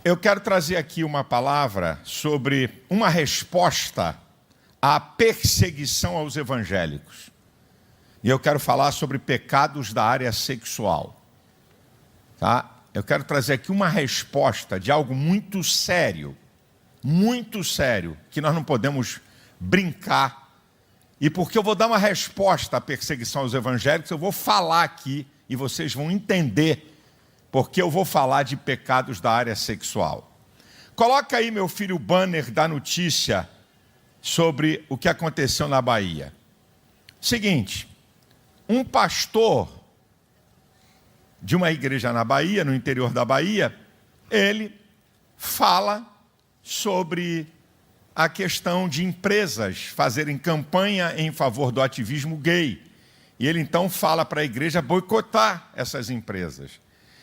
Eu quero trazer aqui uma palavra sobre uma resposta à perseguição aos evangélicos. E eu quero falar sobre pecados da área sexual. Tá? Eu quero trazer aqui uma resposta de algo muito sério, que nós não podemos brincar. E porque eu vou dar uma resposta à perseguição aos evangélicos, eu vou falar aqui e vocês vão entender porque eu vou falar de pecados da área sexual. Coloca aí, meu filho, o banner da notícia sobre o que aconteceu na Bahia. Seguinte, um pastor de uma igreja na Bahia, no interior da Bahia, ele fala sobre a questão de empresas fazerem campanha em favor do ativismo gay. E ele então fala para a igreja boicotar essas empresas.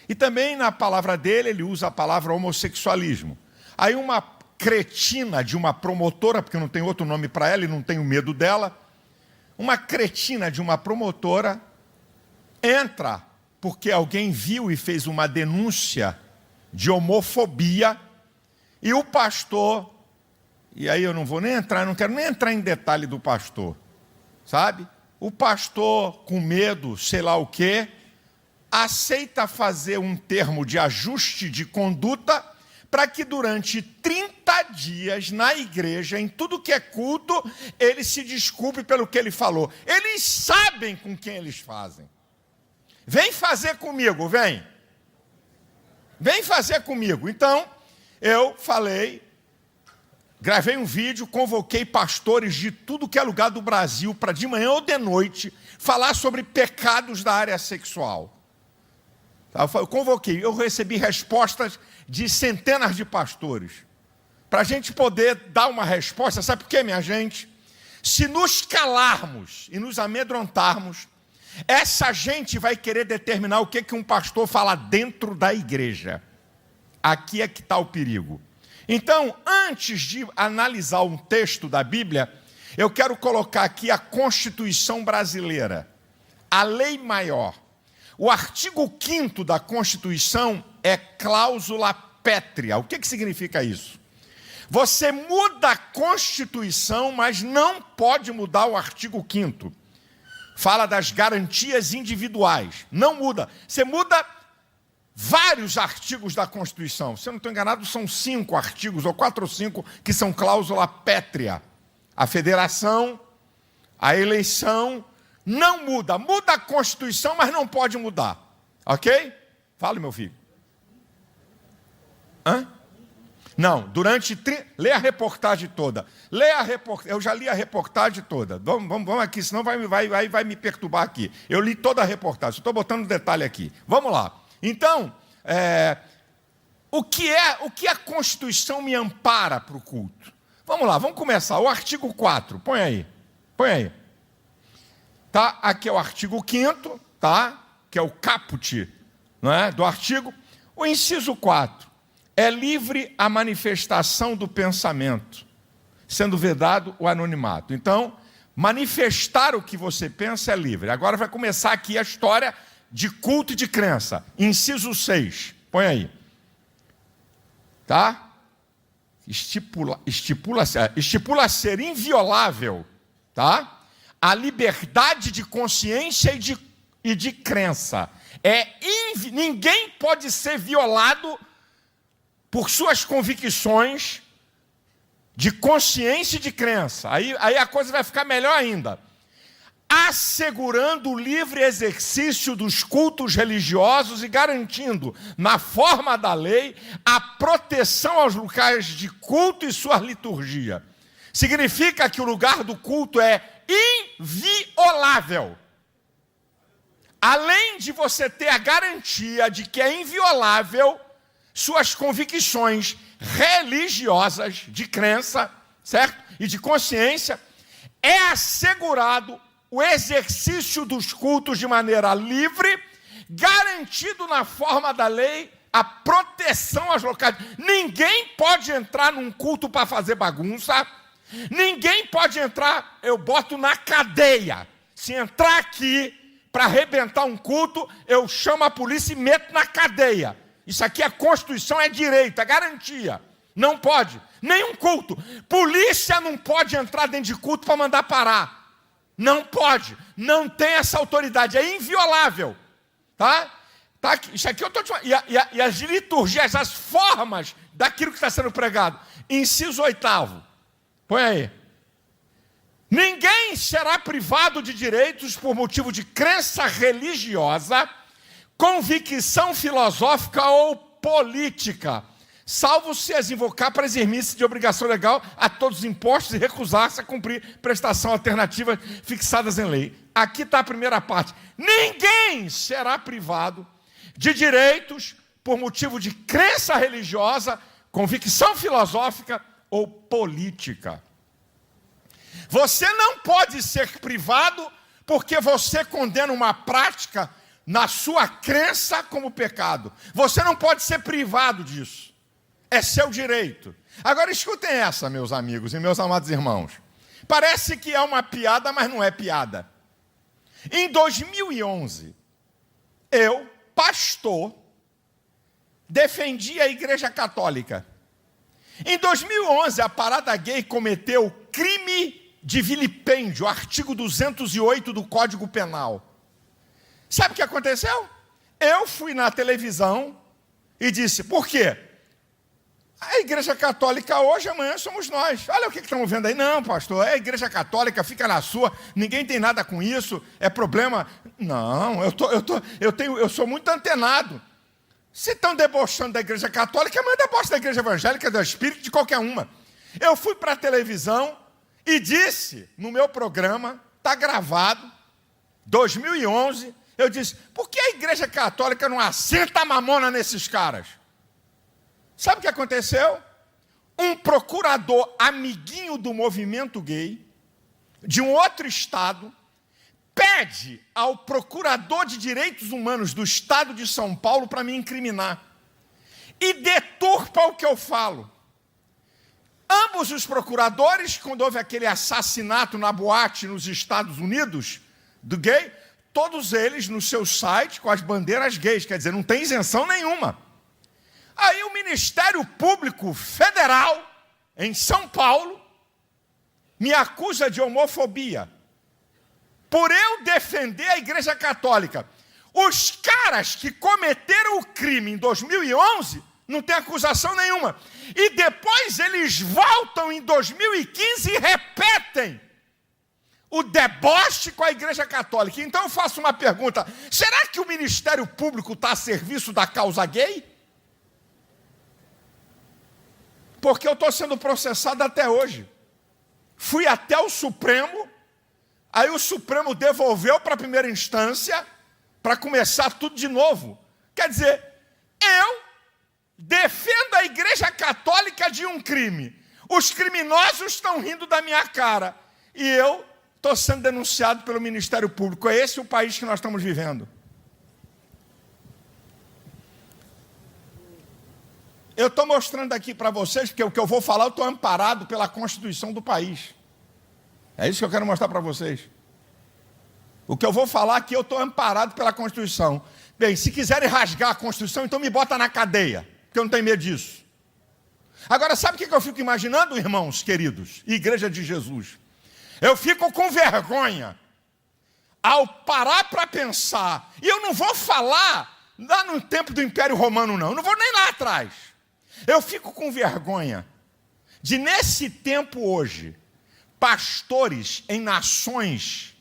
E também na palavra dele, ele usa a palavra homossexualismo. Aí uma cretina de uma promotora, porque não tem outro nome para ela e não tenho medo dela, uma cretina de uma promotora entra porque alguém viu e fez uma denúncia de homofobia e o pastor, e aí eu não vou nem entrar, não quero nem entrar em detalhe do pastor, sabe? O pastor, com medo, sei lá o quê, aceita fazer um termo de ajuste de conduta para que durante 30 dias na igreja, em tudo que é culto, ele se desculpe pelo que ele falou. Eles sabem com quem eles fazem. Vem fazer comigo, vem. Vem fazer comigo. Então, eu falei, gravei um vídeo, convoquei pastores de tudo que é lugar do Brasil para de manhã ou de noite falar sobre pecados da área sexual. Eu convoquei, eu recebi respostas de centenas de pastores. Para a gente poder dar uma resposta, sabe por quê, minha gente? Se nos calarmos e nos amedrontarmos, essa gente vai querer determinar o que um pastor fala dentro da igreja. Aqui é que está o perigo. Então, antes de analisar um texto da Bíblia, eu quero colocar aqui a Constituição brasileira, a lei maior. O artigo 5º da Constituição é cláusula pétrea. O que significa isso? Você muda a Constituição, mas não pode mudar o artigo 5º. Fala das garantias individuais. Não muda. Você muda vários artigos da Constituição. Se eu não estou enganado, são 5 artigos, ou 4 ou 5, que são cláusula pétrea. A federação, a eleição, não muda. Muda a Constituição, mas não pode mudar. Ok? Fala, meu filho. Hã? Não, lê a reportagem toda. Eu já li a reportagem toda. Vamos aqui, senão vai me perturbar aqui. Eu li toda a reportagem, estou botando detalhe aqui. Vamos lá. Então, o que a Constituição me ampara para o culto? Vamos lá, vamos começar. O artigo 4, põe aí. Tá? Aqui é o artigo 5º, tá? Que é o caput, não é? Do artigo. O inciso 4. É livre a manifestação do pensamento, sendo vedado o anonimato. Então, manifestar o que você pensa é livre. Agora vai começar aqui a história de culto e de crença. Inciso 6, põe aí. Tá? Estipula ser inviolável, tá? A liberdade de consciência e de crença. Ninguém pode ser violado por suas convicções de consciência e de crença. Aí a coisa vai ficar melhor ainda. Assegurando o livre exercício dos cultos religiosos e garantindo, na forma da lei, a proteção aos locais de culto e sua liturgia. Significa que o lugar do culto é inviolável. Além de você ter a garantia de que é inviolável, suas convicções religiosas de crença, certo? E de consciência, é assegurado o exercício dos cultos de maneira livre, garantido na forma da lei a proteção aos locais. Ninguém pode entrar num culto para fazer bagunça, ninguém pode entrar, eu boto na cadeia. Se entrar aqui para arrebentar um culto, eu chamo a polícia e meto na cadeia. Isso aqui é Constituição, é direito, é garantia. Não pode. Nenhum culto. Polícia não pode entrar dentro de culto para mandar parar. Não pode. Não tem essa autoridade. É inviolável. Tá? Isso aqui eu estou te falando. E as liturgias, as formas daquilo que está sendo pregado. Inciso 8º. Põe aí. Ninguém será privado de direitos por motivo de crença religiosa, convicção filosófica ou política, salvo se as invocar para eximir-se de obrigação legal a todos os impostos e recusar-se a cumprir prestação alternativa fixadas em lei. Aqui está a primeira parte. Ninguém será privado de direitos por motivo de crença religiosa, convicção filosófica ou política. Você não pode ser privado porque você condena uma prática na sua crença como pecado. Você não pode ser privado disso. É seu direito. Agora escutem essa, meus amigos e meus amados irmãos. Parece que é uma piada, mas não é piada. Em 2011, eu, pastor, defendi a Igreja Católica. Em 2011, a Parada Gay cometeu crime de vilipêndio, artigo 208 do Código Penal. Sabe o que aconteceu? Eu fui na televisão e disse, por quê? A Igreja Católica hoje, amanhã somos nós. Olha o que estamos vendo aí. Não, pastor, é a Igreja Católica, fica na sua, ninguém tem nada com isso, é problema. Não, eu sou muito antenado. Se estão debochando da Igreja Católica, mas deboche da Igreja Evangélica, do Espírito, de qualquer uma. Eu fui para a televisão e disse no meu programa, está gravado, 2011, eu disse, por que a Igreja Católica não assenta a mamona nesses caras? Sabe o que aconteceu? Um procurador amiguinho do movimento gay, de um outro estado, pede ao procurador de direitos humanos do estado de São Paulo para me incriminar. E deturpa o que eu falo. Ambos os procuradores, quando houve aquele assassinato na boate nos Estados Unidos, do gay, todos eles no seu site com as bandeiras gays, quer dizer, não tem isenção nenhuma. Aí o Ministério Público Federal, em São Paulo, me acusa de homofobia, por eu defender a Igreja Católica. Os caras que cometeram o crime em 2011, não tem acusação nenhuma. E depois eles voltam em 2015 e repetem o deboche com a Igreja Católica. Então eu faço uma pergunta, será que o Ministério Público está a serviço da causa gay? Porque eu estou sendo processado até hoje. Fui até o Supremo, aí o Supremo devolveu para a primeira instância, para começar tudo de novo. Quer dizer, eu defendo a Igreja Católica de um crime. Os criminosos estão rindo da minha cara. E eu estou sendo denunciado pelo Ministério Público. É esse o país que nós estamos vivendo. Eu estou mostrando aqui para vocês, porque o que eu vou falar, eu estou amparado pela Constituição do país. É isso que eu quero mostrar para vocês. O que eu vou falar aqui, eu estou amparado pela Constituição. Bem, se quiserem rasgar a Constituição, então me bota na cadeia, porque eu não tenho medo disso. Agora, sabe o que eu fico imaginando, irmãos queridos, Igreja de Jesus? Eu fico com vergonha ao parar para pensar, e eu não vou falar lá no tempo do Império Romano, não vou nem lá atrás. Eu fico com vergonha de, nesse tempo hoje, pastores em nações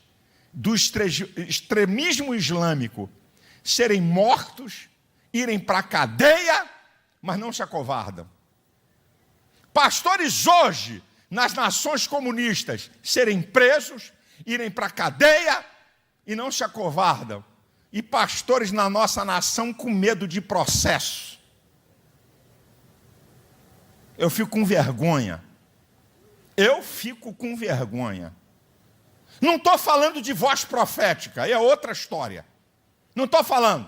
do extremismo islâmico serem mortos, irem para a cadeia, mas não se acovardam. Pastores hoje, nas nações comunistas, serem presos, irem para a cadeia e não se acovardam. E pastores na nossa nação com medo de processo. Eu fico com vergonha. Eu fico com vergonha. Não estou falando de voz profética, é outra história. Não estou falando.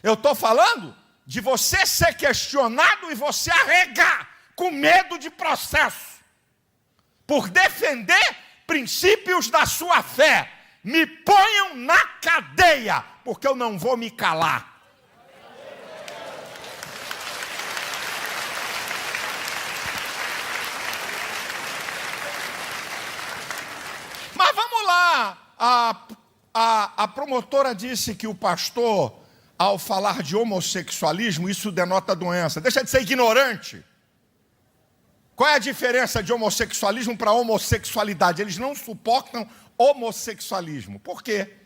Eu estou falando de você ser questionado e você arregar com medo de processo. Por defender princípios da sua fé. Me ponham na cadeia, porque eu não vou me calar. a promotora disse que o pastor, ao falar de homossexualismo, isso denota doença. Deixa de ser ignorante. Qual é a diferença de homossexualismo para homossexualidade? Eles não suportam homossexualismo. Por quê?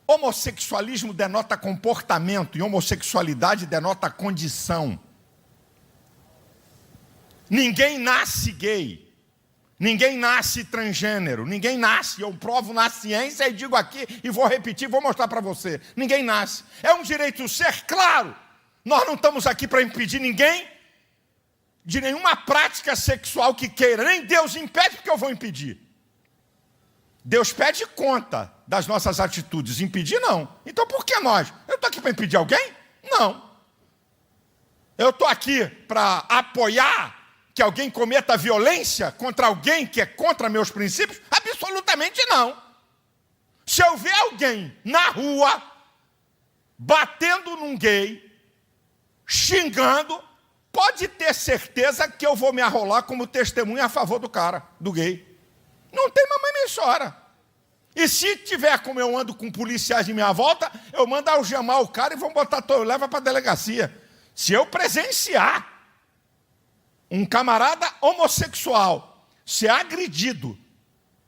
Homossexualismo denota comportamento e homossexualidade denota condição. Ninguém nasce gay. Ninguém nasce transgênero. Ninguém nasce. Eu provo na ciência e digo aqui e vou repetir, vou mostrar para você. Ninguém nasce. É um direito ser, claro. Nós não estamos aqui para impedir ninguém de nenhuma prática sexual que queira. Nem Deus impede, porque eu vou impedir. Deus pede conta das nossas atitudes. Impedir, não. Então por que nós? Eu estou aqui para impedir alguém? Não. Eu estou aqui para apoiar que alguém cometa violência contra alguém que é contra meus princípios? Absolutamente não. Se eu ver alguém na rua batendo num gay, xingando, pode ter certeza que eu vou me arrolar como testemunha a favor do cara, do gay. Não tem mamãe nem chora. E se tiver como eu ando com policiais em minha volta, eu mando algemar o cara e vão botar, leva para a delegacia. Se eu presenciar um camarada homossexual ser agredido,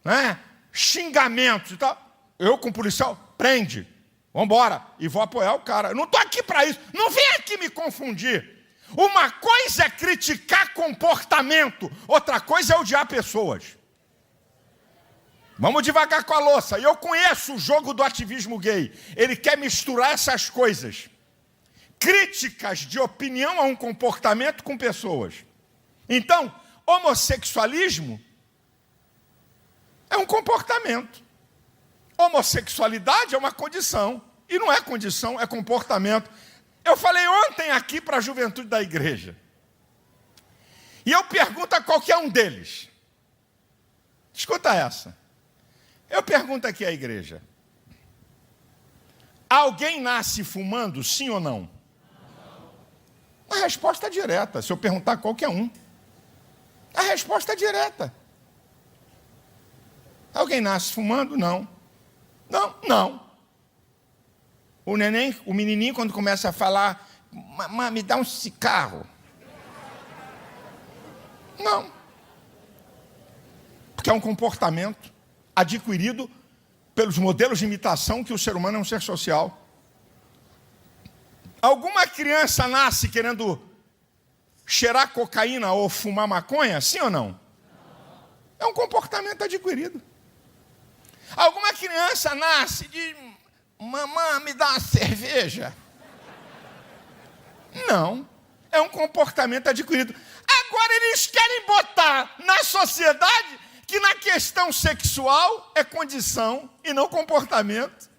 né, xingamentos e tal, eu com o policial, prende, vamos embora, e vou apoiar o cara. Eu não estou aqui para isso, não vem aqui me confundir. Uma coisa é criticar comportamento, outra coisa é odiar pessoas. Vamos devagar com a louça. Eu conheço o jogo do ativismo gay. Ele quer misturar essas coisas. Críticas de opinião a um comportamento com pessoas. Então, homossexualismo é um comportamento. Homossexualidade é uma condição. E não é condição, é comportamento. Eu falei ontem aqui para a juventude da igreja. E eu pergunto a qualquer um deles. Escuta essa. Eu pergunto aqui à igreja. Alguém nasce fumando, sim ou não? A resposta é direta. Se eu perguntar a qualquer um, a resposta é direta. Alguém nasce fumando? Não. Não. O neném, o menininho, quando começa a falar, mamãe, me dá um cigarro. Não. Porque é um comportamento adquirido pelos modelos de imitação que o ser humano é um ser social. Alguma criança nasce querendo cheirar cocaína ou fumar maconha? Sim ou não? É um comportamento adquirido. Alguma criança nasce e diz, mamãe, me dá uma cerveja? Não. É um comportamento adquirido. Agora eles querem botar na sociedade que na questão sexual é condição e não comportamento.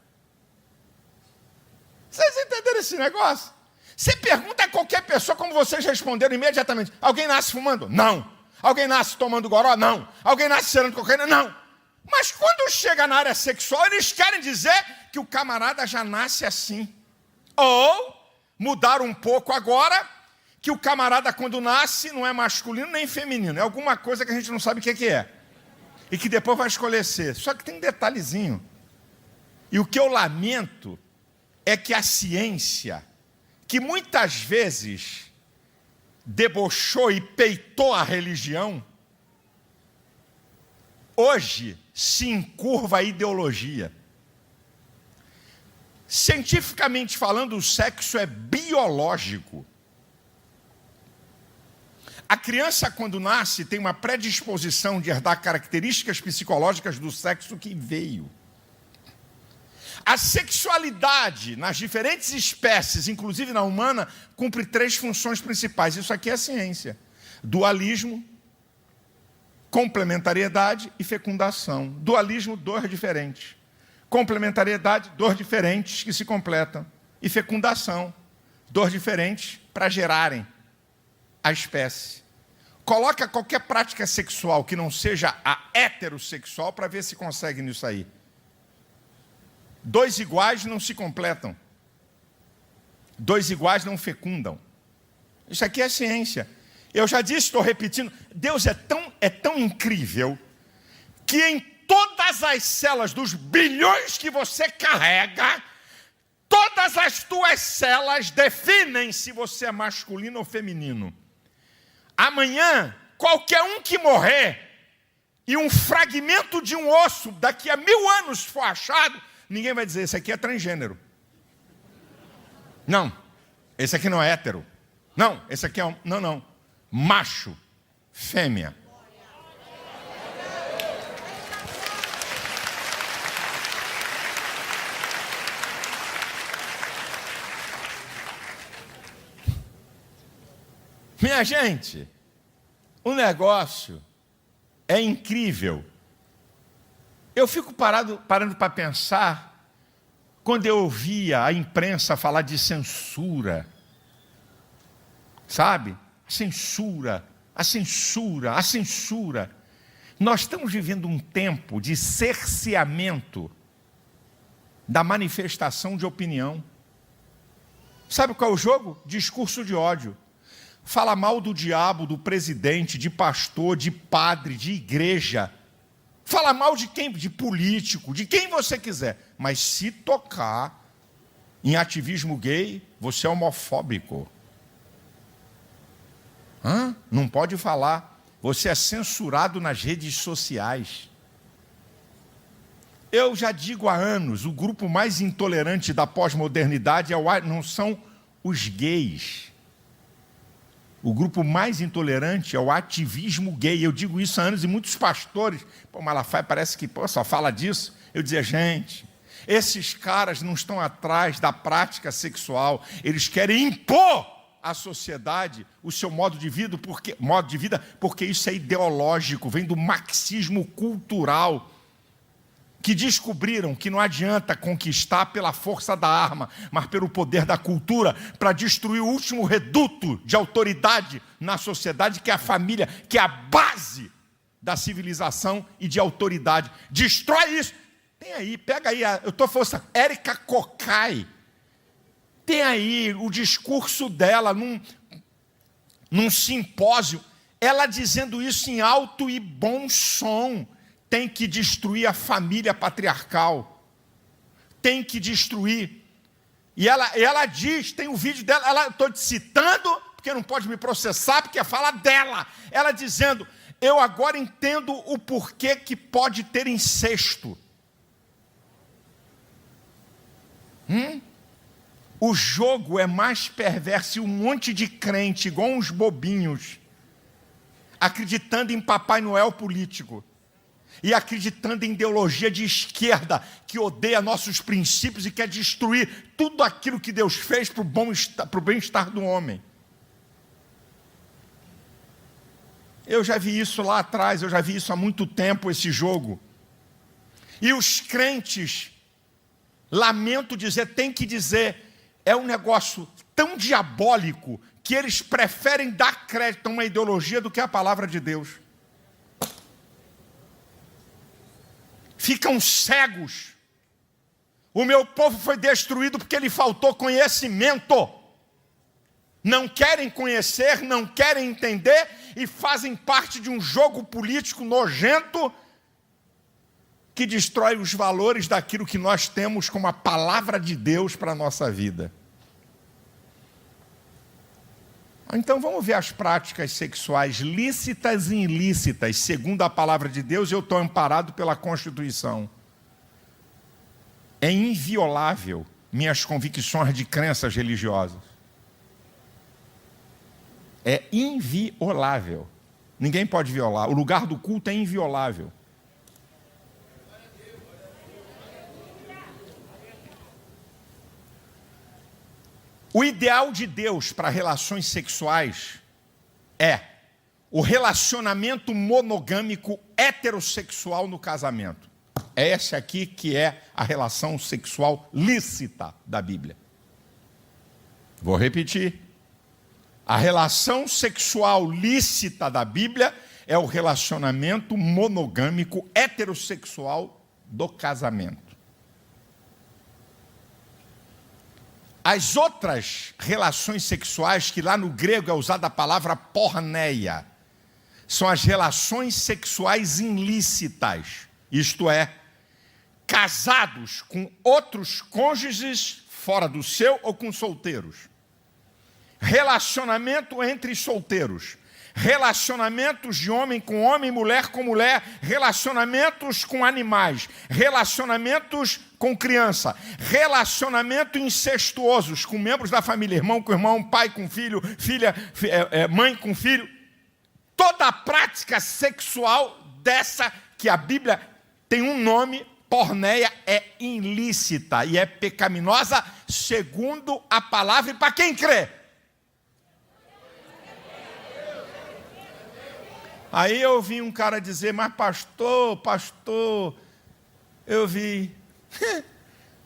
Vocês entenderam esse negócio? Você pergunta a qualquer pessoa, como vocês responderam imediatamente. Alguém nasce fumando? Não. Alguém nasce tomando goró? Não. Alguém nasce cheirando cocaína? Não. Mas quando chega na área sexual, eles querem dizer que o camarada já nasce assim. Ou mudar um pouco agora, que o camarada quando nasce não é masculino nem feminino. É alguma coisa que a gente não sabe o que é. E que depois vai escolher ser. Só que tem um detalhezinho. E o que eu lamento é que a ciência, que muitas vezes debochou e peitou a religião, hoje se encurva a ideologia. Cientificamente falando, o sexo é biológico. A criança, quando nasce, tem uma predisposição de herdar características psicológicas do sexo que veio. A sexualidade, nas diferentes espécies, inclusive na humana, cumpre 3 funções principais. Isso aqui é ciência. Dualismo, complementariedade e fecundação. Dualismo, 2 diferentes. Complementariedade, 2 diferentes que se completam. E fecundação, 2 diferentes para gerarem a espécie. Coloca qualquer prática sexual que não seja a heterossexual para ver se consegue nisso aí. 2 iguais não se completam. 2 iguais não fecundam. Isso aqui é ciência. Eu já disse, estou repetindo, Deus é tão incrível que em toda todas as células dos bilhões que você carrega, todas as tuas células definem se você é masculino ou feminino. Amanhã, qualquer um que morrer e um fragmento de um osso daqui a 1000 anos for achado, ninguém vai dizer, esse aqui é transgênero. Não, esse aqui não é hétero. Não, esse aqui é não. Macho, fêmea. Minha gente, o negócio é incrível. Eu fico parando para pensar, quando eu ouvia a imprensa falar de censura, sabe? A censura. Nós estamos vivendo um tempo de cerceamento da manifestação de opinião. Sabe qual é o jogo? Discurso de ódio. Fala mal do diabo, do presidente, de pastor, de padre, de igreja. Fala mal de quem? De político, de quem você quiser. Mas se tocar em ativismo gay, você é homofóbico. Não pode falar. Você é censurado nas redes sociais. Eu já digo há anos, o grupo mais intolerante da pós-modernidade não são os gays. O grupo mais intolerante é o ativismo gay. Eu digo isso há anos e muitos pastores, Malafaia parece que só fala disso. Eu dizia, gente, esses caras não estão atrás da prática sexual, eles querem impor à sociedade o seu modo de vida, porque isso é ideológico, vem do marxismo cultural, que descobriram que não adianta conquistar pela força da arma, mas pelo poder da cultura, para destruir o último reduto de autoridade na sociedade, que é a família, que é a base da civilização e de autoridade. Destrói isso. Tem aí, pega aí, eu estou falando, Érica Cocai, tem aí o discurso dela num simpósio, ela dizendo isso em alto e bom som. Tem que destruir a família patriarcal. Tem que destruir. E ela diz, tem um vídeo dela, estou te citando, porque não pode me processar, porque é fala dela. Ela dizendo, eu agora entendo o porquê que pode ter incesto. O jogo é mais perverso e um monte de crente, igual uns bobinhos, acreditando em Papai Noel político. E acreditando em ideologia de esquerda, que odeia nossos princípios e quer destruir tudo aquilo que Deus fez para o bem-estar do homem. Eu já vi isso lá atrás, eu já vi isso há muito tempo, esse jogo. E os crentes, lamento dizer, tem que dizer, é um negócio tão diabólico que eles preferem dar crédito a uma ideologia do que a palavra de Deus. Ficam cegos. O meu povo foi destruído porque lhe faltou conhecimento. Não querem conhecer, não querem entender e fazem parte de um jogo político nojento que destrói os valores daquilo que nós temos como a palavra de Deus para a nossa vida. Então vamos ver as práticas sexuais lícitas e ilícitas, segundo a palavra de Deus, eu estou amparado pela Constituição. É inviolável minhas convicções de crenças religiosas. É inviolável. Ninguém pode violar. O lugar do culto é inviolável. O ideal de Deus para relações sexuais é o relacionamento monogâmico heterossexual no casamento. É essa aqui que é a relação sexual lícita da Bíblia. Vou repetir. A relação sexual lícita da Bíblia é o relacionamento monogâmico heterossexual do casamento. As outras relações sexuais, que lá no grego é usada a palavra porneia, são as relações sexuais ilícitas. isto é, casados com outros cônjuges fora do seu ou com solteiros. Relacionamento entre solteiros. Relacionamentos de homem com homem, mulher com mulher, relacionamentos com animais, relacionamentos com criança, relacionamentos incestuosos com membros da família, irmão com irmão, pai com filho, filha, mãe com filho. Toda a prática sexual dessa que a Bíblia tem um nome, porneia, é ilícita e é pecaminosa segundo a palavra e para quem crê. Aí eu vi um cara dizer, mas pastor, eu vi,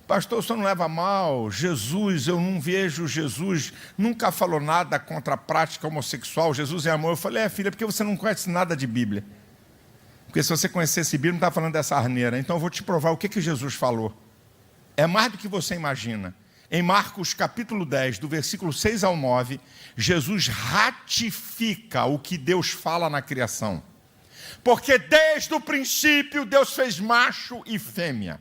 pastor, o senhor não leva mal, Jesus, eu não vejo Jesus, nunca falou nada contra a prática homossexual, Jesus é amor. Eu falei, filha, porque você não conhece nada de Bíblia. Porque se você conhecesse Bíblia, não está falando dessa arneira. Então eu vou te provar o que Jesus falou. É mais do que você imagina. Em Marcos capítulo 10, do versículo 6 ao 9, Jesus ratifica o que Deus fala na criação. Porque desde o princípio Deus fez macho e fêmea.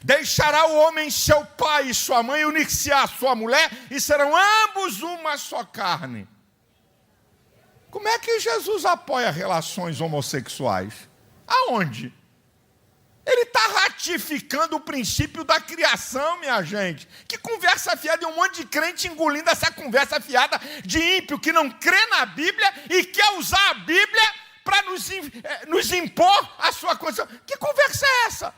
Deixará o homem seu pai e sua mãe, unir-se à sua mulher, e serão ambos uma só carne. Como é que Jesus apoia relações homossexuais? Aonde? Ele está ratificando o princípio da criação, minha gente. Que conversa fiada, e um monte de crente engolindo essa conversa fiada de ímpio que não crê na Bíblia e quer usar a Bíblia para nos impor a sua condição. Que conversa é essa?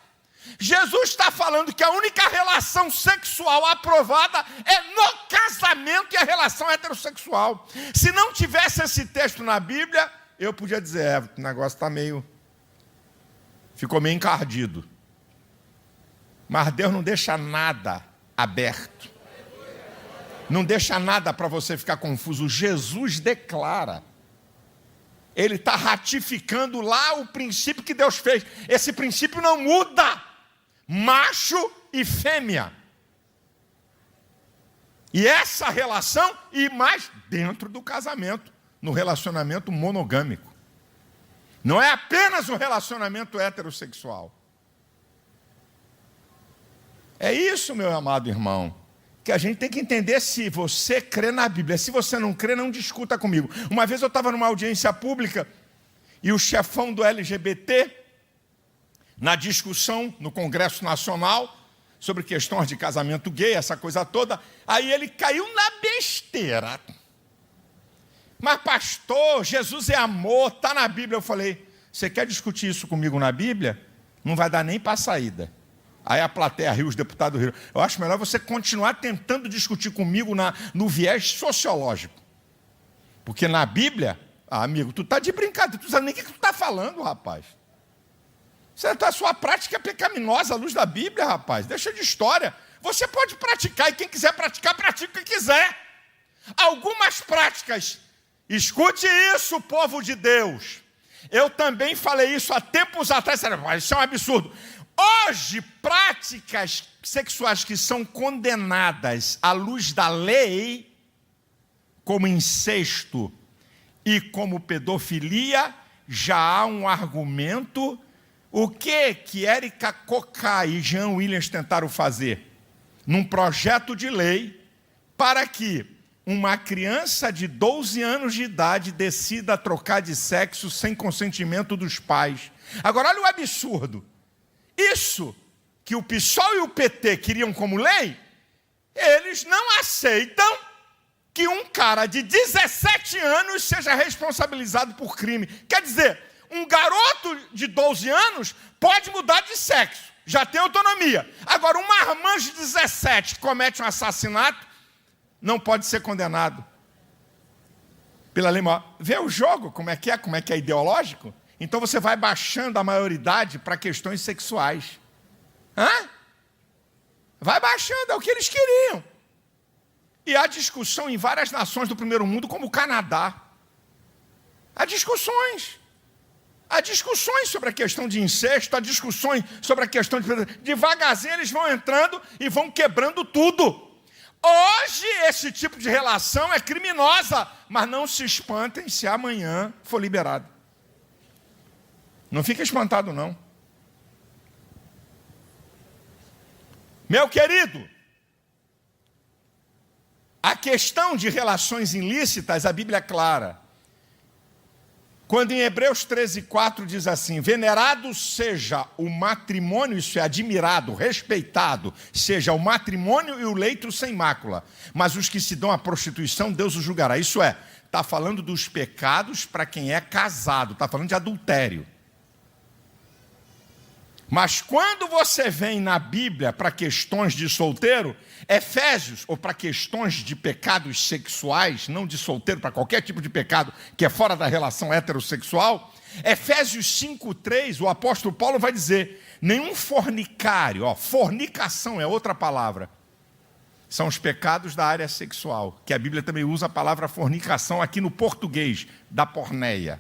Jesus está falando que a única relação sexual aprovada é no casamento e a relação heterossexual. Se não tivesse esse texto na Bíblia, eu podia dizer, o negócio está ficou meio encardido. Mas Deus não deixa nada aberto. Não deixa nada para você ficar confuso. Jesus declara. Ele está ratificando lá o princípio que Deus fez. Esse princípio não muda. Macho e fêmea. E essa relação, e mais dentro do casamento, no relacionamento monogâmico. Não é apenas um relacionamento heterossexual. É isso, meu amado irmão, que a gente tem que entender se você crê na Bíblia. Se você não crê, não discuta comigo. Uma vez eu estava numa audiência pública e o chefão do LGBT, na discussão no Congresso Nacional, sobre questões de casamento gay, essa coisa toda, aí ele caiu na besteira. Mas pastor, Jesus é amor, está na Bíblia. Eu falei, você quer discutir isso comigo na Bíblia? Não vai dar nem para a saída. Aí a plateia riu, os deputados riram. Eu acho melhor você continuar tentando discutir comigo no viés sociológico. Porque na Bíblia, amigo, tu está de brincadeira, tu não sabe nem o que tu está falando, rapaz. A sua prática é pecaminosa à luz da Bíblia, rapaz. Deixa de história. Você pode praticar, e quem quiser praticar, pratica o que quiser. Algumas práticas, escute isso, povo de Deus. Eu também falei isso há tempos atrás. Isso é um absurdo. Hoje, práticas sexuais que são condenadas à luz da lei, como incesto e como pedofilia, já há um argumento. O que Érica Cocá e Jean Williams tentaram fazer? Num projeto de lei, para que uma criança de 12 anos de idade decida trocar de sexo sem consentimento dos pais. Agora, olha o absurdo. Isso que o PSOL e o PT queriam como lei, eles não aceitam que um cara de 17 anos seja responsabilizado por crime. Quer dizer, um garoto de 12 anos pode mudar de sexo, já tem autonomia. Agora, um marmanjo de 17 que comete um assassinato, não pode ser condenado pela lei maior. Vê o jogo, como é que é ideológico? Então você vai baixando a maioridade para questões sexuais. Vai baixando, é o que eles queriam. E há discussão em várias nações do primeiro mundo, como o Canadá. Há discussões sobre a questão de incesto, há discussões sobre a questão de... Devagarzinho eles vão entrando e vão quebrando tudo. Hoje esse tipo de relação é criminosa, mas não se espantem se amanhã for liberado. Não fica espantado, não. Meu querido, a questão de relações ilícitas, a Bíblia é clara. Quando em Hebreus 13:4 diz assim: venerado seja o matrimônio, isso é admirado, respeitado, seja o matrimônio e o leito sem mácula, mas os que se dão à prostituição, Deus os julgará. Isso é, está falando dos pecados para quem é casado, está falando de adultério. Mas quando você vem na Bíblia para questões de solteiro, Efésios, ou para questões de pecados sexuais, não de solteiro, para qualquer tipo de pecado que é fora da relação heterossexual, Efésios 5:3, o apóstolo Paulo vai dizer: nenhum fornicário, fornicação é outra palavra, são os pecados da área sexual, que a Bíblia também usa a palavra fornicação aqui no português, da porneia,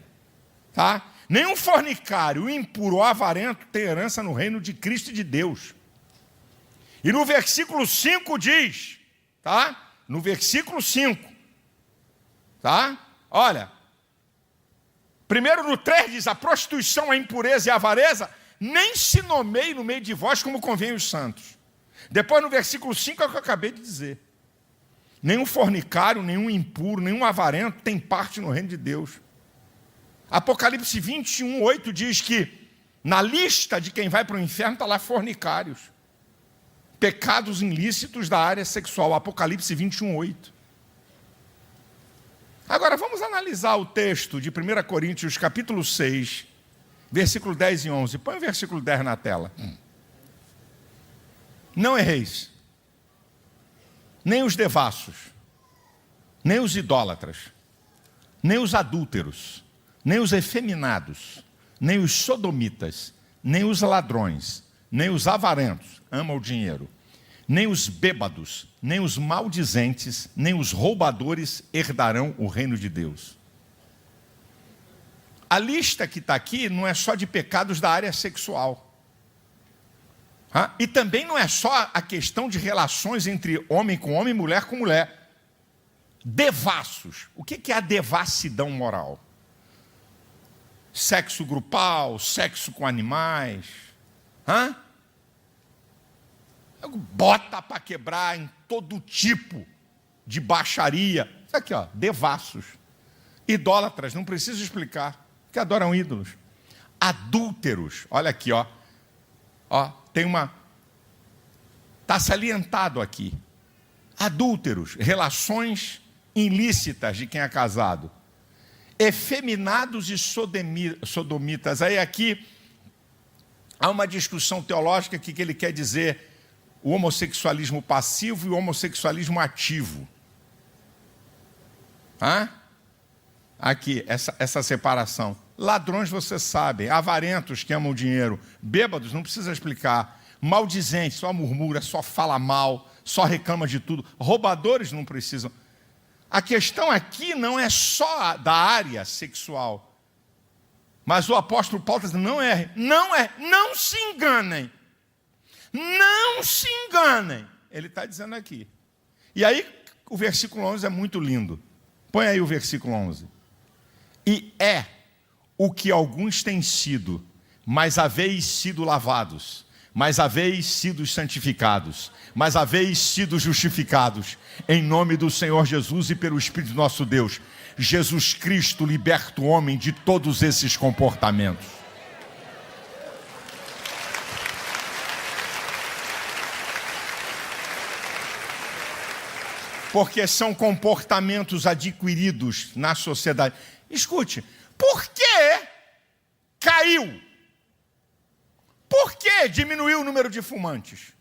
tá? Nenhum fornicário, impuro ou avarento tem herança no reino de Cristo e de Deus. E no versículo 5 diz, tá? No versículo 5, tá? Olha, primeiro no 3 diz: a prostituição, a impureza e a avareza nem se nomeiem no meio de vós como convém os santos. Depois no versículo 5 é o que eu acabei de dizer. Nenhum fornicário, nenhum impuro, nenhum avarento tem parte no reino de Deus. Apocalipse 21:8 diz que na lista de quem vai para o inferno está lá fornicários, pecados ilícitos da área sexual. Apocalipse 21:8. Agora vamos analisar o texto de 1 Coríntios capítulo 6, versículo 10 e 11. Põe o versículo 10 na tela. Não erreis, nem os devassos, nem os idólatras, nem os adúlteros, nem os efeminados, nem os sodomitas, nem os ladrões, nem os avarentos, ama o dinheiro, nem os bêbados, nem os maldizentes, nem os roubadores herdarão o reino de Deus. A lista que está aqui não é só de pecados da área sexual. E também não é só a questão de relações entre homem com homem, mulher com mulher. Devassos. O que é a devassidão moral? Sexo grupal, sexo com animais. Bota para quebrar em todo tipo de baixaria. Isso aqui, devassos. Idólatras, não preciso explicar, que adoram ídolos. Adúlteros, olha aqui, tem uma... Está salientado aqui. Adúlteros, relações ilícitas de quem é casado. Efeminados e sodomitas. Aí aqui há uma discussão teológica que ele quer dizer o homossexualismo passivo e o homossexualismo ativo. Aqui, essa separação. Ladrões, você sabe, avarentos que amam o dinheiro, bêbados, não precisa explicar, maldizentes, só murmura, só fala mal, só reclama de tudo, roubadores não precisam. A questão aqui não é só da área sexual, mas o apóstolo Paulo está dizendo: não se enganem, não se enganem. Ele está dizendo aqui. E aí o versículo 11 é muito lindo. Põe aí o versículo 11. E é o que alguns têm sido, mas haveis sido lavados, mas haveis sido santificados, mas haveis sido justificados, em nome do Senhor Jesus e pelo Espírito nosso Deus. Jesus Cristo liberta o homem de todos esses comportamentos. Porque são comportamentos adquiridos na sociedade. Escute, por que caiu? Por que diminuiu o número de fumantes?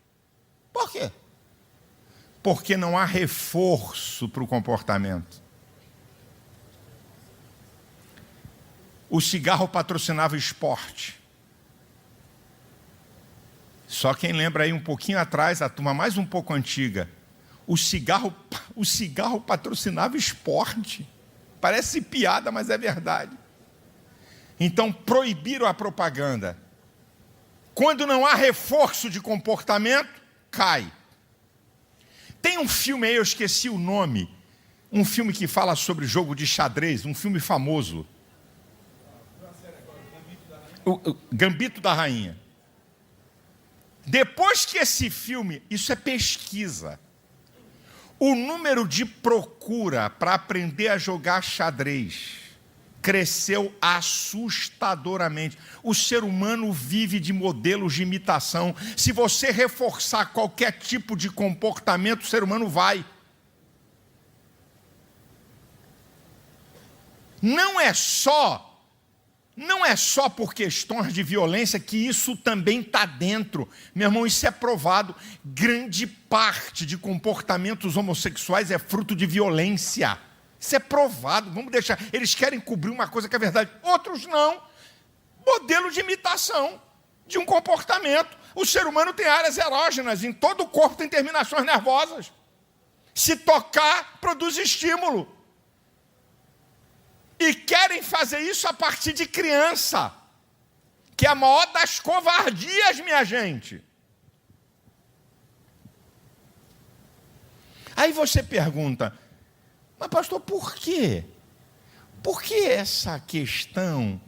Por quê? Porque não há reforço para o comportamento. O cigarro patrocinava o esporte. Só quem lembra aí um pouquinho atrás, a turma mais um pouco antiga, o cigarro patrocinava esporte. Parece piada, mas é verdade. Então proibiram a propaganda. Quando não há reforço de comportamento, cai. Tem um filme aí, eu esqueci o nome, um filme que fala sobre jogo de xadrez, um filme famoso. O Gambito da Rainha. Depois que esse filme, isso é pesquisa, o número de procura para aprender a jogar xadrez cresceu assustadoramente. O ser humano vive de modelos de imitação. Se você reforçar qualquer tipo de comportamento, o ser humano vai. Não é só por questões de violência que isso também está dentro. Meu irmão, isso é provado. Grande parte de comportamentos homossexuais é fruto de violência. Isso é provado. Vamos deixar. Eles querem cobrir uma coisa que é verdade. Outros não. Modelo de imitação de um comportamento. O ser humano tem áreas erógenas. Em todo o corpo tem terminações nervosas. Se tocar, produz estímulo. E querem fazer isso a partir de criança, que é a maior das covardias, minha gente. Aí você pergunta, mas pastor, por quê? Por que essa questão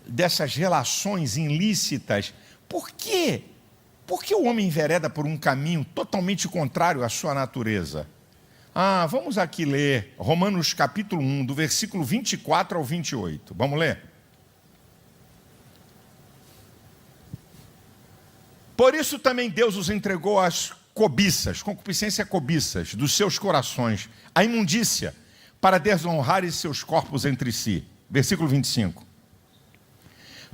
dessas relações ilícitas, por quê? Por que o homem envereda por um caminho totalmente contrário à sua natureza? Vamos aqui ler Romanos capítulo 1, do versículo 24 ao 28. Vamos ler? Por isso também Deus os entregou às cobiças, concupiscência é cobiças, dos seus corações, a imundícia, para desonrarem seus corpos entre si. Versículo 25.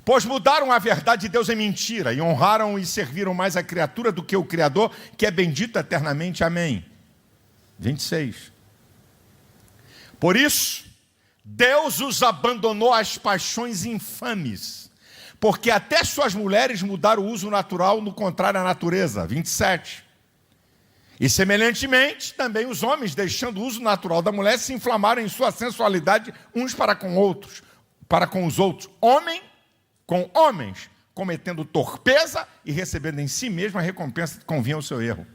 Pois mudaram a verdade de Deus em mentira, e honraram e serviram mais a criatura do que o Criador, que é bendito eternamente. Amém. 26. Por isso, Deus os abandonou às paixões infames, porque até suas mulheres mudaram o uso natural no contrário à natureza. 27. E semelhantemente, também os homens, deixando o uso natural da mulher, se inflamaram em sua sensualidade uns para com os outros, homem com homens, cometendo torpeza e recebendo em si mesmo a recompensa que convinha ao seu erro.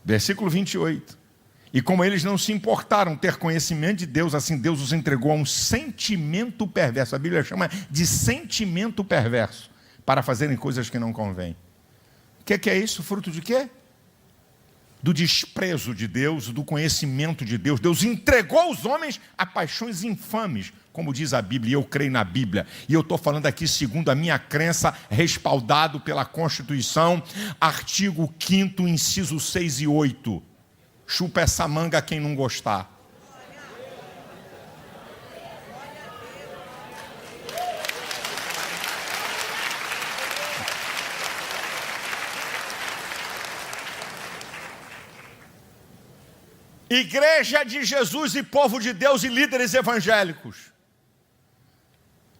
Versículo 28. E como eles não se importaram ter conhecimento de Deus, assim Deus os entregou a um sentimento perverso. A Bíblia chama de sentimento perverso, para fazerem coisas que não convêm. O que é isso? Fruto de quê? Do desprezo de Deus, do conhecimento de Deus. Deus entregou os homens a paixões infames, como diz a Bíblia, e eu creio na Bíblia. E eu estou falando aqui segundo a minha crença, respaldado pela Constituição, artigo 5º, inciso 6 e 8. Chupa essa manga quem não gostar. Igreja de Jesus e povo de Deus e líderes evangélicos,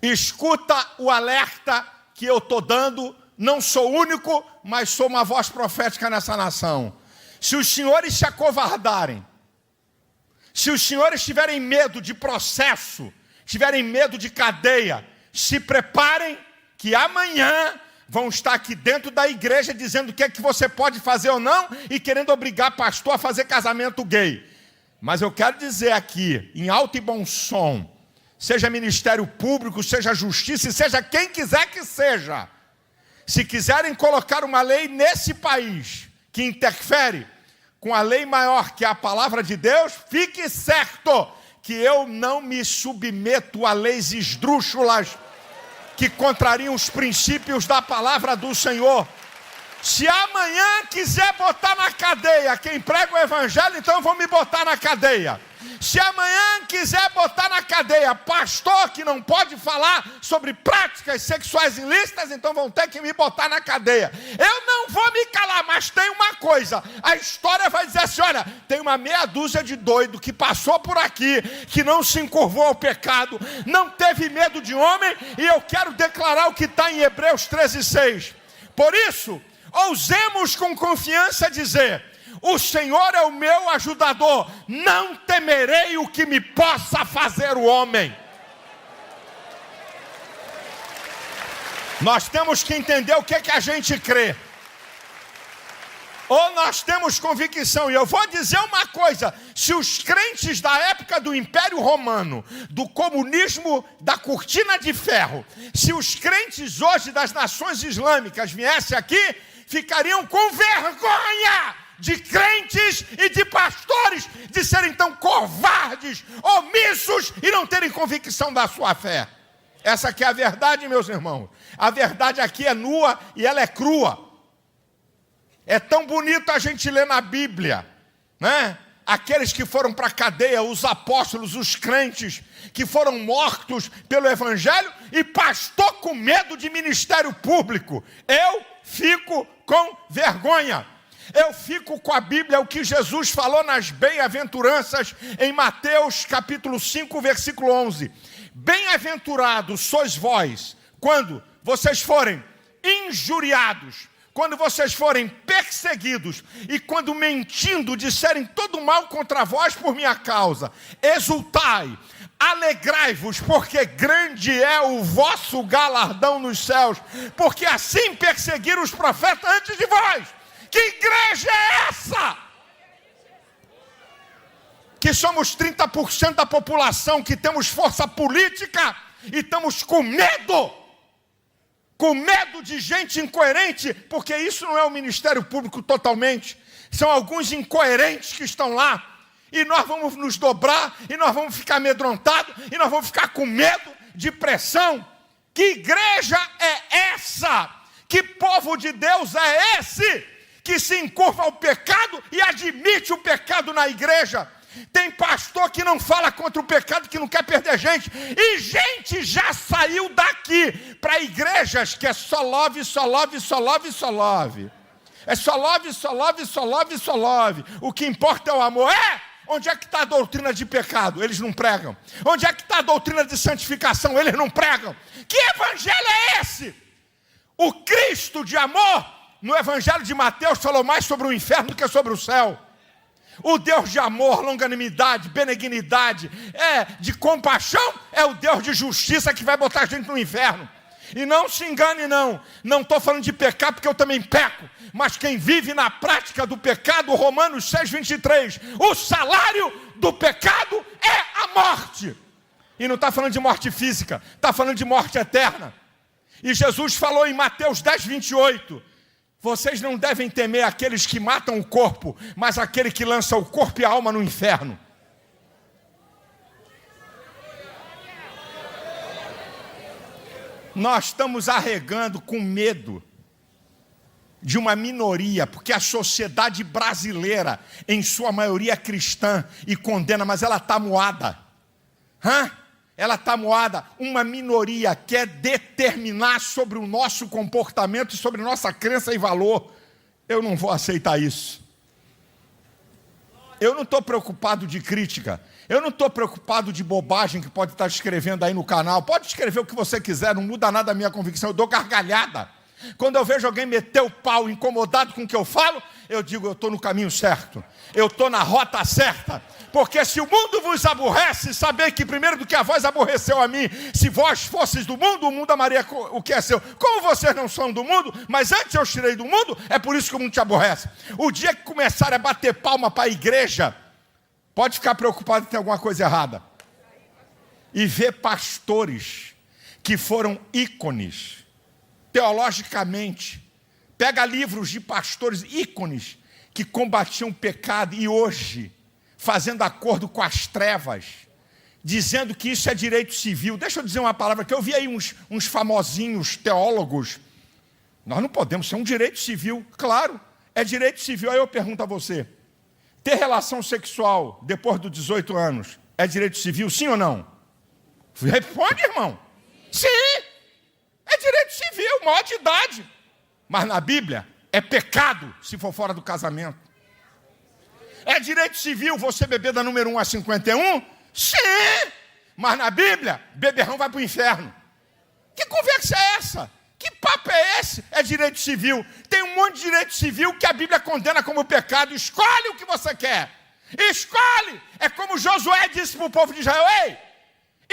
escuta o alerta que eu estou dando. Não sou único, mas sou uma voz profética nessa nação. Se os senhores se acovardarem, se os senhores tiverem medo de processo, tiverem medo de cadeia, se preparem que amanhã vão estar aqui dentro da igreja dizendo o que é que você pode fazer ou não e querendo obrigar pastor a fazer casamento gay. Mas eu quero dizer aqui, em alto e bom som, seja Ministério Público, seja Justiça, seja quem quiser que seja, se quiserem colocar uma lei nesse país que interfere com a lei maior, que é a palavra de Deus, fique certo que eu não me submeto a leis esdrúxulas que contrariam os princípios da palavra do Senhor. Se amanhã quiser botar na cadeia quem prega o evangelho, então vão me botar na cadeia. Se amanhã quiser botar na cadeia pastor que não pode falar sobre práticas sexuais ilícitas, então vão ter que me botar na cadeia. Eu não vou me calar, mas tem uma coisa, a história vai dizer assim, olha, tem uma meia dúzia de doido que passou por aqui, que não se encurvou ao pecado, não teve medo de homem, e eu quero declarar o que está em Hebreus 13:6. Por isso, ousemos com confiança dizer: o Senhor é o meu ajudador, não temerei o que me possa fazer o homem. Nós temos que entender o que a gente crê. Ou nós temos convicção, e eu vou dizer uma coisa: se os crentes da época do Império Romano, do comunismo, da cortina de ferro, se os crentes hoje das nações islâmicas viessem aqui, ficariam com vergonha de crentes e de pastores, de serem tão covardes, omissos e não terem convicção da sua fé. Essa aqui é a verdade, meus irmãos. A verdade aqui é nua e ela é crua. É tão bonito a gente ler na Bíblia, né? Aqueles que foram para a cadeia, os apóstolos, os crentes, que foram mortos pelo Evangelho, e pastor com medo de ministério público. Eu fico com vergonha. Eu fico com a Bíblia, o que Jesus falou nas bem-aventuranças, em Mateus capítulo 5, versículo 11. Bem-aventurados sois vós, quando vocês forem injuriados, quando vocês forem perseguidos e quando mentindo disserem todo mal contra vós por minha causa, exultai, alegrai-vos, porque grande é o vosso galardão nos céus, porque assim perseguiram os profetas antes de vós. Que igreja é essa? Que somos 30% da população, que temos força política e estamos com medo de gente incoerente, porque isso não é o ministério público totalmente, são alguns incoerentes que estão lá, e nós vamos nos dobrar, e nós vamos ficar amedrontados, e nós vamos ficar com medo de pressão. Que igreja é essa? Que povo de Deus é esse que se encurva ao pecado e admite o pecado na igreja? Tem pastor que não fala contra o pecado, que não quer perder gente. E gente já saiu daqui para igrejas que é só love, só love, só love, só love. É só love, só love, só love, só love. O que importa é o amor. Onde é que está a doutrina de pecado? Eles não pregam. Onde é que está a doutrina de santificação? Eles não pregam. Que evangelho é esse? O Cristo de amor, no evangelho de Mateus, falou mais sobre o inferno do que sobre o céu. O Deus de amor, longanimidade, benignidade, de compaixão, é o Deus de justiça que vai botar a gente no inferno. E não se engane não estou falando de pecar porque eu também peco, mas quem vive na prática do pecado, Romanos 6:23, o salário do pecado é a morte. E não está falando de morte física, está falando de morte eterna. E Jesus falou em Mateus 10:28, vocês não devem temer aqueles que matam o corpo, mas aquele que lança o corpo e a alma no inferno. Nós estamos arregando com medo de uma minoria, porque a sociedade brasileira, em sua maioria, é cristã e condena, mas ela está moada. Ela está moada. Uma minoria quer determinar sobre o nosso comportamento e sobre nossa crença e valor. Eu não vou aceitar isso. Eu não estou preocupado de crítica. Eu não estou preocupado de bobagem que pode estar escrevendo aí no canal. Pode escrever o que você quiser, não muda nada a minha convicção. Eu dou gargalhada. Quando eu vejo alguém meter o pau incomodado com o que eu falo, eu digo, eu estou no caminho certo. Eu estou na rota certa. Porque se o mundo vos aborrece, sabei que primeiro do que a vós aborreceu a mim. Se vós fosseis do mundo, o mundo amaria o que é seu. Como vocês não são do mundo, mas antes eu os tirei do mundo, é por isso que o mundo te aborrece. O dia que começarem a bater palma para a igreja, pode ficar preocupado que tem alguma coisa errada. E ver pastores que foram ícones, teologicamente. Pega livros de pastores ícones que combatiam o pecado e hoje, fazendo acordo com as trevas, dizendo que isso é direito civil. Deixa eu dizer uma palavra, que eu vi aí uns famosinhos teólogos. Nós não podemos ser um direito civil. Claro, é direito civil. Aí eu pergunto a você, ter relação sexual depois dos 18 anos é direito civil, sim ou não? Responde, irmão. Sim, é direito civil, maior de idade. Mas na Bíblia é pecado se for fora do casamento. É direito civil você beber da número 1 a 51? Sim! Mas na Bíblia, beberrão vai para o inferno. Que conversa é essa? Que papo é esse? É direito civil. Tem um monte de direito civil que a Bíblia condena como pecado. Escolhe o que você quer. Escolhe! É como Josué disse para o povo de Israel, ei,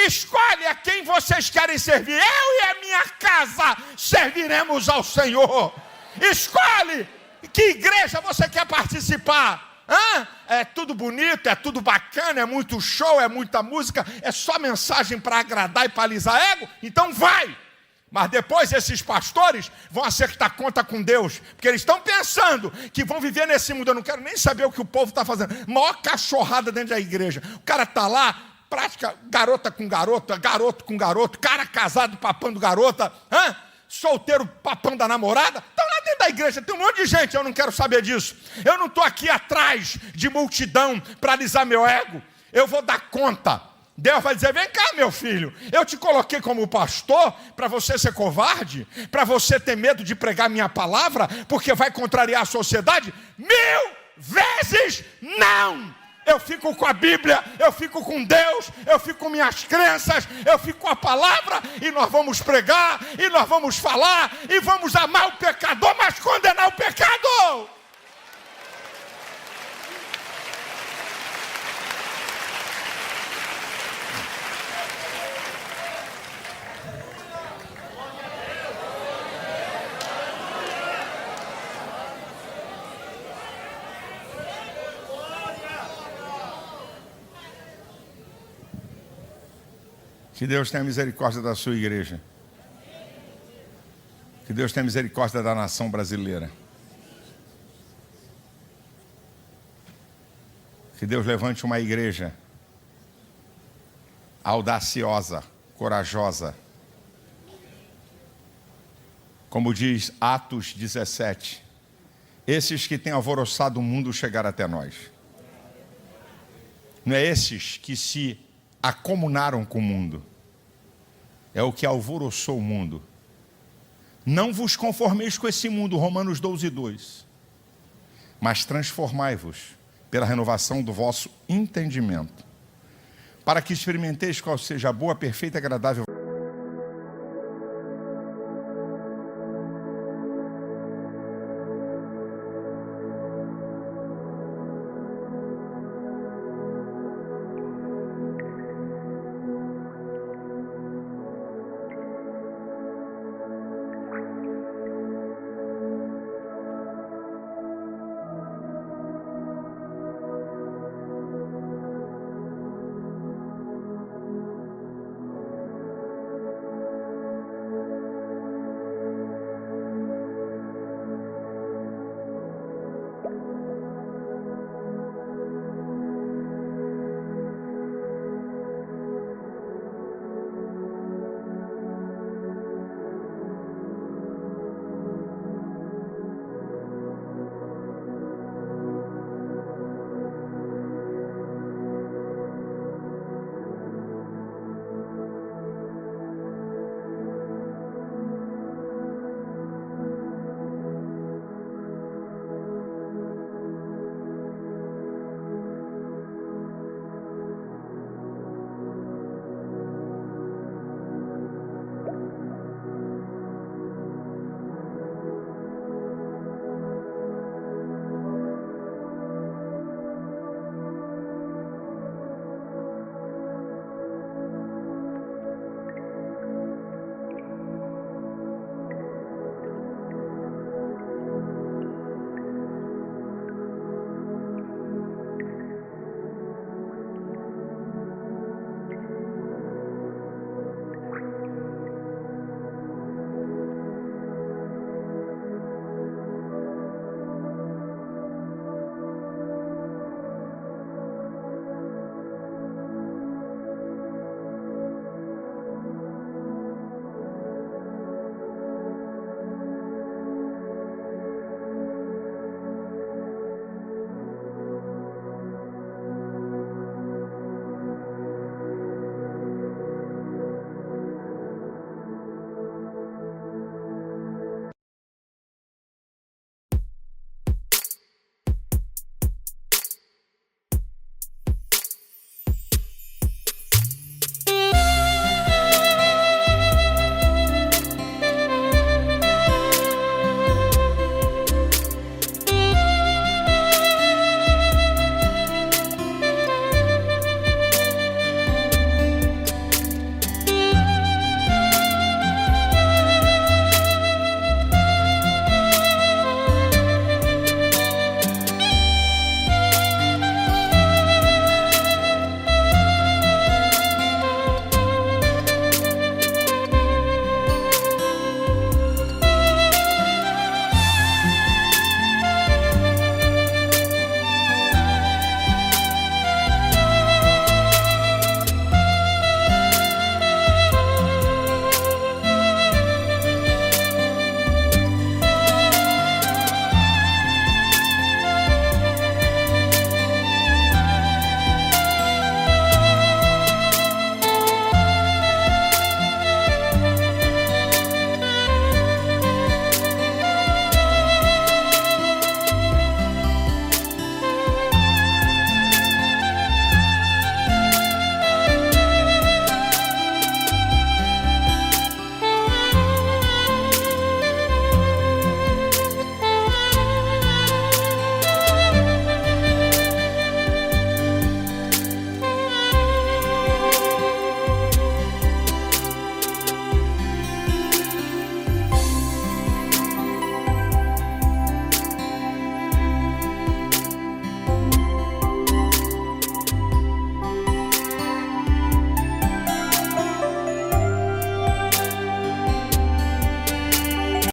escolhe a quem vocês querem servir. Eu e a minha casa serviremos ao Senhor. Escolhe! Que igreja você quer participar? É tudo bonito, é tudo bacana, é muito show, é muita música, é só mensagem para agradar e para alisar ego? Então vai! Mas depois esses pastores vão acertar conta com Deus, porque eles estão pensando que vão viver nesse mundo. Eu não quero nem saber o que o povo está fazendo. Maior cachorrada dentro da igreja. O cara está lá, prática garota com garota, garoto com garoto, cara casado papando garota, solteiro papando a namorada. Estão lá dentro da igreja, tem um monte de gente, eu não quero saber disso. Eu não estou aqui atrás de multidão para alisar meu ego. Eu vou dar conta. Deus vai dizer, vem cá, meu filho, eu te coloquei como pastor para você ser covarde, para você ter medo de pregar minha palavra, porque vai contrariar a sociedade? 1000 vezes não! Eu fico com a Bíblia, eu fico com Deus, eu fico com minhas crenças, eu fico com a palavra, e nós vamos pregar, e nós vamos falar, e vamos amar o pecador, mas condenar o pecado! Que Deus tenha misericórdia da sua igreja. Que Deus tenha misericórdia da nação brasileira. Que Deus levante uma igreja audaciosa, corajosa. Como diz Atos 17, esses que têm alvoroçado o mundo chegaram até nós. Não é esses que se acomunaram com o mundo. É o que alvoroçou o mundo. Não vos conformeis com esse mundo, Romanos 12:2. Mas transformai-vos pela renovação do vosso entendimento, para que experimenteis qual seja a boa, perfeita e agradável